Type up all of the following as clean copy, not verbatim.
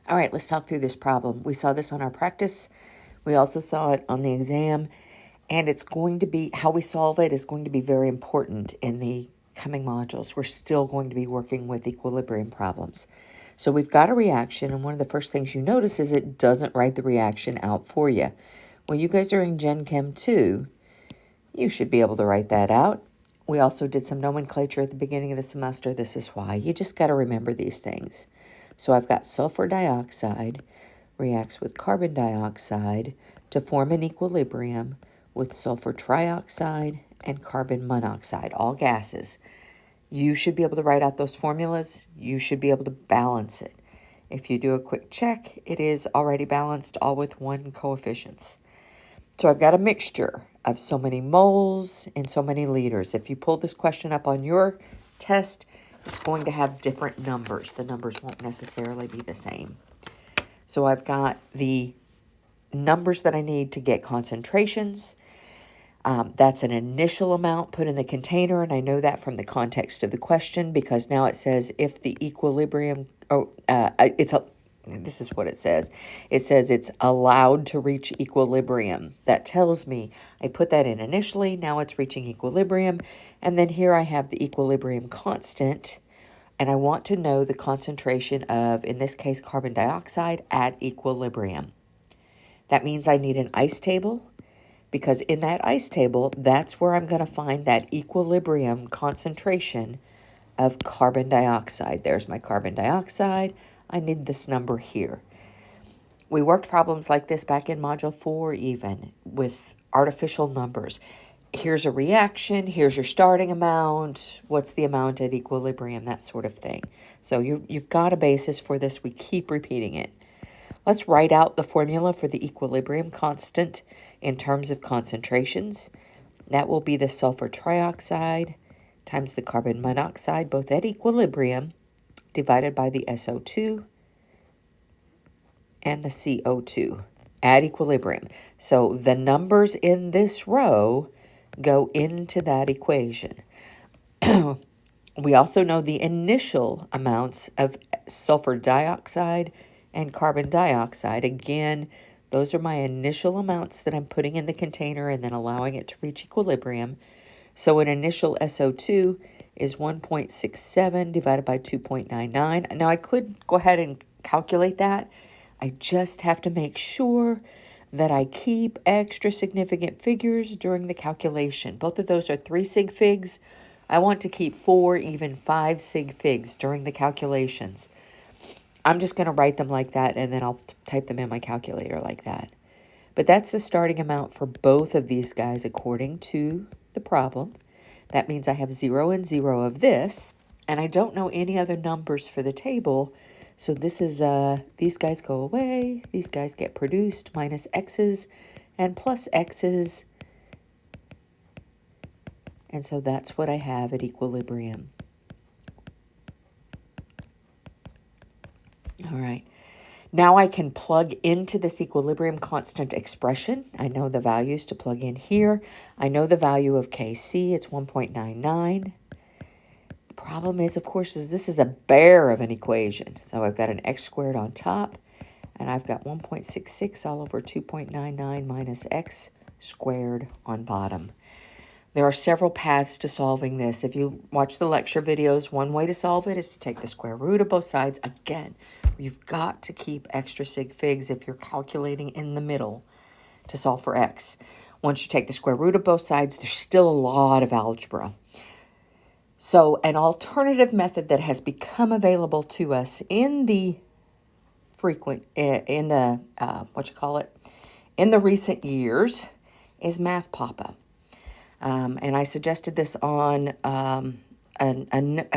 All right, let's talk through this problem. We saw this on our practice. We also saw it on the exam. And it's going to be, how we solve it is going to be very important in the coming modules. We're still going to be working with equilibrium problems. So we've got a reaction, and one of the first things you notice is it doesn't write the reaction out for you. Well, you guys are in Gen Chem 2. You should be able to write that out. We also did some nomenclature at the beginning of the semester. This is why. You just got to remember these things. So I've got sulfur dioxide reacts with carbon dioxide to form an equilibrium with sulfur trioxide and carbon monoxide, all gases. You should be able to write out those formulas. You should be able to balance it. If you do a quick check, it is already balanced, all with one coefficients. So I've got a mixture of so many moles and so many liters. If you pull this question up on your test, it's going to have different numbers. The numbers won't necessarily be the same. So I've got the numbers that I need to get concentrations. That's an initial amount put in the container, and I know that from the context of the question because now it says if the equilibrium, this is what it says. It says it's allowed to reach equilibrium. That tells me I put that in initially, now it's reaching equilibrium, and then here I have the equilibrium constant, and I want to know the concentration of, in this case, carbon dioxide at equilibrium. That means I need an ice table, because in that ice table, that's where I'm going to find that equilibrium concentration of carbon dioxide. There's my carbon dioxide. I need this number here. We worked problems like this back in Module 4 even, with artificial numbers. Here's a reaction, here's your starting amount, what's the amount at equilibrium, that sort of thing. So you've got a basis for this. We keep repeating it. Let's write out the formula for the equilibrium constant in terms of concentrations. That will be the sulfur trioxide times the carbon monoxide, both at equilibrium, divided by the SO2 and the CO2 at equilibrium. So the numbers in this row go into that equation. We also know the initial amounts of sulfur dioxide and carbon dioxide. Again, those are my initial amounts that I'm putting in the container and then allowing it to reach equilibrium. So an initial SO2 is 1.67 divided by 2.99. Now I could go ahead and calculate that. I just have to make sure that I keep extra significant figures during the calculation. Both of those are 3 sig figs. I want to keep 4, even 5 sig figs during the calculations. I'm just going to write them like that, and then I'll type them in my calculator like that. But that's the starting amount for both of these guys according to the problem. That means I have 0 and 0 of this, and I don't know any other numbers for the table. So this is, these guys go away, these guys get produced, minus x's and plus x's. And so that's what I have at equilibrium. All right. Now I can plug into this equilibrium constant expression. I know the values to plug in here. I know the value of Kc, it's 1.99. The problem is, of course, this is a bear of an equation. So I've got an x squared on top, and I've got 1.66 all over 2.99 minus x squared on bottom. There are several paths to solving this. If you watch the lecture videos, one way to solve it is to take the square root of both sides. Again, you've got to keep extra sig figs if you're calculating in the middle to solve for x. Once you take the square root of both sides, there's still a lot of algebra. So an alternative method that has become available to us in the in the recent years is MathPapa. And I suggested this on a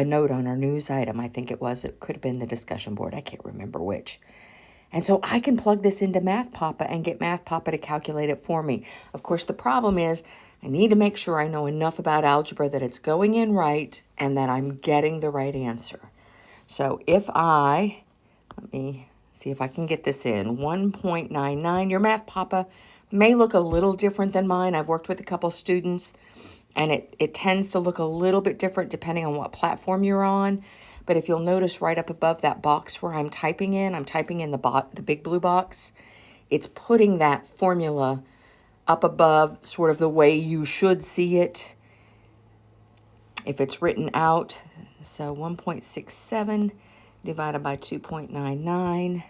note on our news item. I think it could have been the discussion board. I can't remember which. And so I can plug this into MathPapa and get MathPapa to calculate it for me. Of course, the problem is I need to make sure I know enough about algebra that it's going in right and that I'm getting the right answer. So let me see if I can get this in. 1.99, your MathPapa may look a little different than mine. I've worked with a couple students, and it tends to look a little bit different depending on what platform you're on. But if you'll notice right up above that box where I'm typing in the big blue box. It's putting that formula up above sort of the way you should see it if it's written out. So 1.67 divided by 2.99.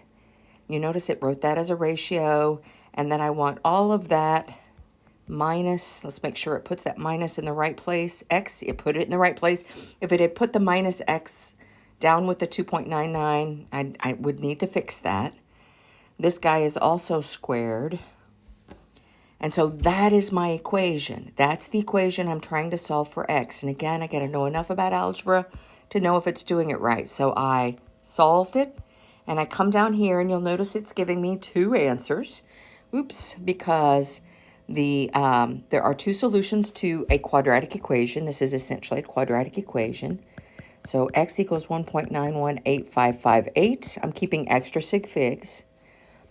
You notice it wrote that as a ratio, and then I want all of that minus, let's make sure it puts that minus in the right place, x, it put it in the right place. If it had put the minus x down with the 2.99, I would need to fix that. This guy is also squared. And so that is my equation. That's the equation I'm trying to solve for x. And again, I got to know enough about algebra to know if it's doing it right. So I solved it, and I come down here, and you'll notice it's giving me two answers. Oops, because there are two solutions to a quadratic equation. This is essentially a quadratic equation. So x equals 1.918558. I'm keeping extra sig figs,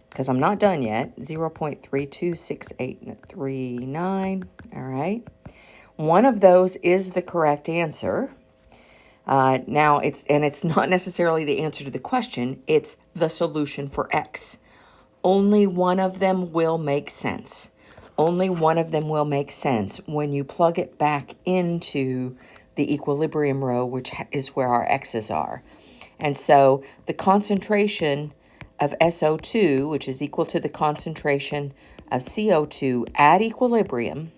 because I'm not done yet. 0.326839. All right. One of those is the correct answer. Now, it's not necessarily the answer to the question. It's the solution for x. Only one of them will make sense. Only one of them will make sense when you plug it back into the equilibrium row, which is where our x's are. And so the concentration of SO2, which is equal to the concentration of CO2 at equilibrium,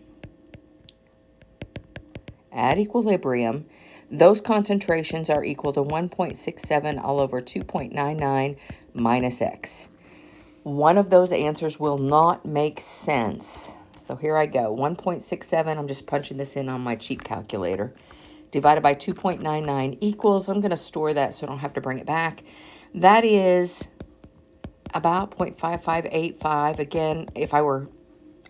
those concentrations are equal to 1.67 all over 2.99 minus x. One of those answers will not make sense. So here I go, 1.67, I'm just punching this in on my cheap calculator, divided by 2.99 equals, I'm going to store that so I don't have to bring it back. That is about 0.5585. Again,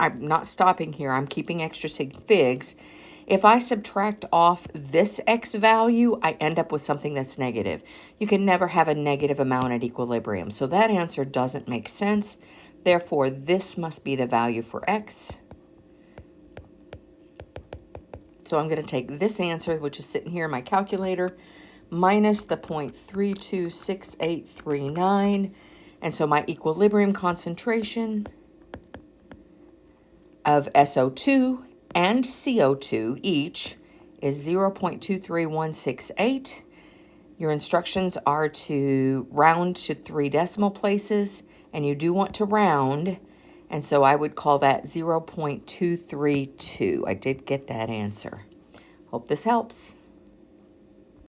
I'm not stopping here, I'm keeping extra sig figs. If I subtract off this x value, I end up with something that's negative. You can never have a negative amount at equilibrium. So that answer doesn't make sense. Therefore, this must be the value for x. So I'm going to take this answer, which is sitting here in my calculator, minus the 0.326839. And so my equilibrium concentration of SO2 and CO2 each is 0.23168. Your instructions are to round to 3 decimal places, and you do want to round, and so I would call that 0.232. I did get that answer. Hope this helps.